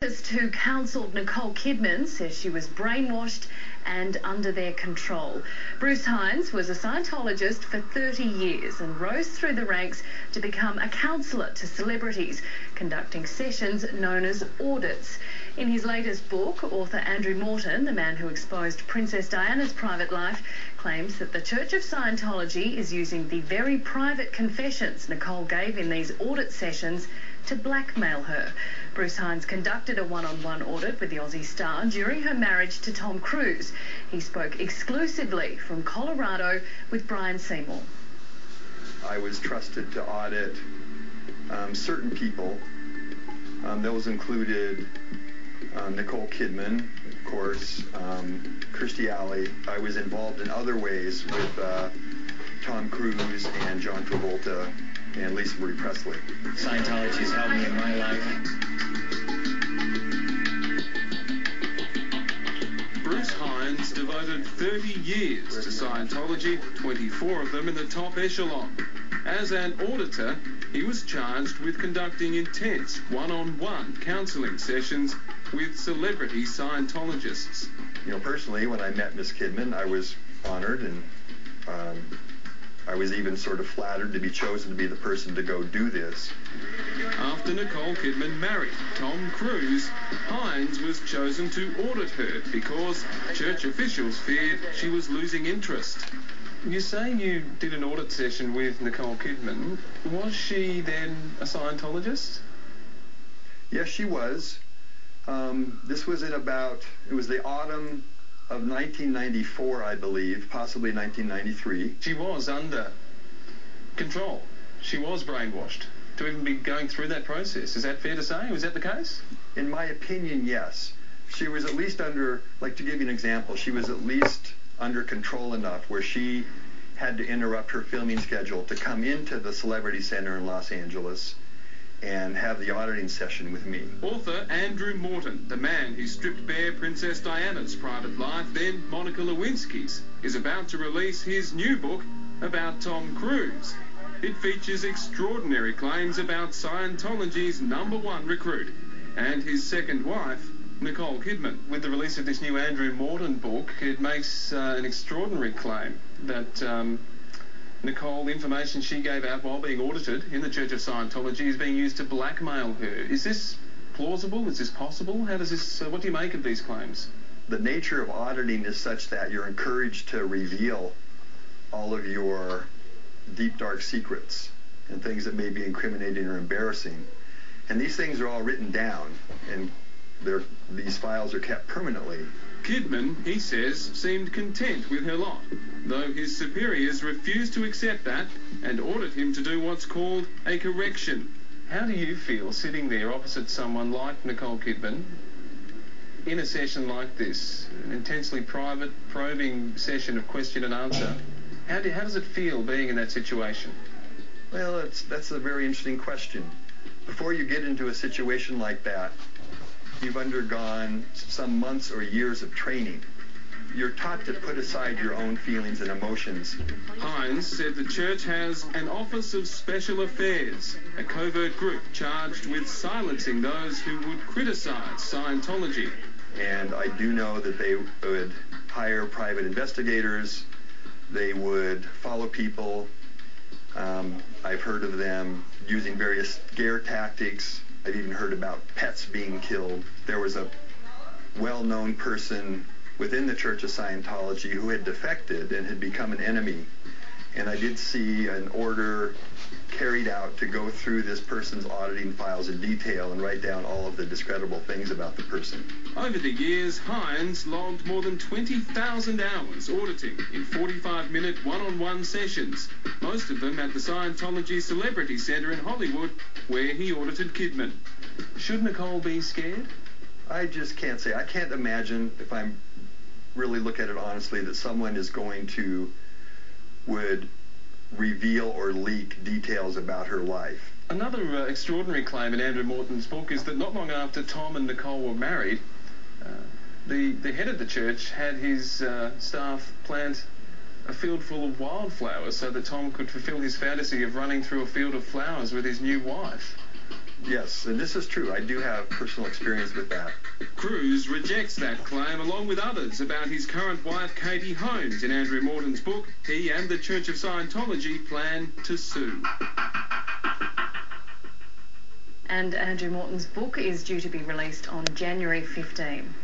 therapist who counselled Nicole Kidman says she was brainwashed and under their control. Bruce Hines was a Scientologist for 30 years and rose through the ranks to become a counsellor to celebrities, conducting sessions known as audits. In his latest book, author Andrew Morton, the man who exposed Princess Diana's private life, claims that the Church of Scientology is using the very private confessions Nicole gave in these audit sessions to blackmail her. Bruce Hines conducted a one-on-one audit with the Aussie star during her marriage to Tom Cruise. He spoke exclusively from Colorado with Brian Seymour. I was trusted to audit certain people. Those included Nicole Kidman, of course, Kirstie Alley. I was involved in other ways with Tom Cruise and John Travolta and Lisa Marie Presley. Scientology has helped me in my life. Bruce Hines devoted 30 years to Scientology, 24 of them in the top echelon. As an auditor, he was charged with conducting intense one-on-one counselling sessions with celebrity Scientologists. You know, personally, when I met Miss Kidman, I was honored, and I was even sort of flattered to be chosen to be the person to go do this. After Nicole Kidman married Tom Cruise, Hines was chosen to audit her because church officials feared she was losing interest. You say you did an audit session with Nicole Kidman. Was she then a Scientologist? Yes, she was. This was it was the autumn of 1994, I believe, possibly 1993. She was under control. She was brainwashed to even be going through that process. Is that fair to say? Was that the case? In my opinion, yes. She was at least under, like, to give you an example, she was at least under control enough where she had to interrupt her filming schedule to come into the Celebrity Center in Los Angeles and have the auditing session with me. Author Andrew Morton, the man who stripped bare Princess Diana's private life, then Monica Lewinsky's, is about to release his new book about Tom Cruise. It features extraordinary claims about Scientology's #1 recruit and his second wife, Nicole Kidman. With the release of this new Andrew Morton book, it makes an extraordinary claim that Nicole, the information she gave out while being audited in the Church of Scientology is being used to blackmail her. Is this plausible? Is this possible? How does this, what do you make of these claims? The nature of auditing is such that you're encouraged to reveal all of your deep, dark secrets and things that may be incriminating or embarrassing. And these things are all written down, and these files are kept permanently. Kidman, he says, seemed content with her lot, though his superiors refused to accept that and ordered him to do what's called a correction. How do you feel sitting there opposite someone like Nicole Kidman in a session like this, an intensely private, probing session of question and answer? How does it feel being in that situation? Well, that's a very interesting question. Before you get into a situation like that, you've undergone some months or years of training. You're taught to put aside your own feelings and emotions. Hines said the church has an Office of Special Affairs, a covert group charged with silencing those who would criticize Scientology. And I do know that they would hire private investigators. They would follow people. I've heard of them using various scare tactics. I've even heard about pets being killed. There was a well-known person within the Church of Scientology who had defected and had become an enemy. And I did see an order carried out to go through this person's auditing files in detail and write down all of the discreditable things about the person. Over the years, Hines logged more than 20,000 hours auditing in 45-minute one-on-one sessions, most of them at the Scientology Celebrity Center in Hollywood, where he audited Kidman. Should Nicole be scared? I just can't say. I can't imagine, if I really look at it honestly, that someone would reveal or leak details about her life. Another extraordinary claim in Andrew Morton's book is that not long after Tom and Nicole were married, the head of the church had his staff plant a field full of wildflowers so that Tom could fulfill his fantasy of running through a field of flowers with his new wife. Yes, and this is true. I do have personal experience with that. Cruz rejects that claim along with others about his current wife Katie Holmes. In Andrew Morton's book, he and the Church of Scientology plan to sue. And Andrew Morton's book is due to be released on January 15.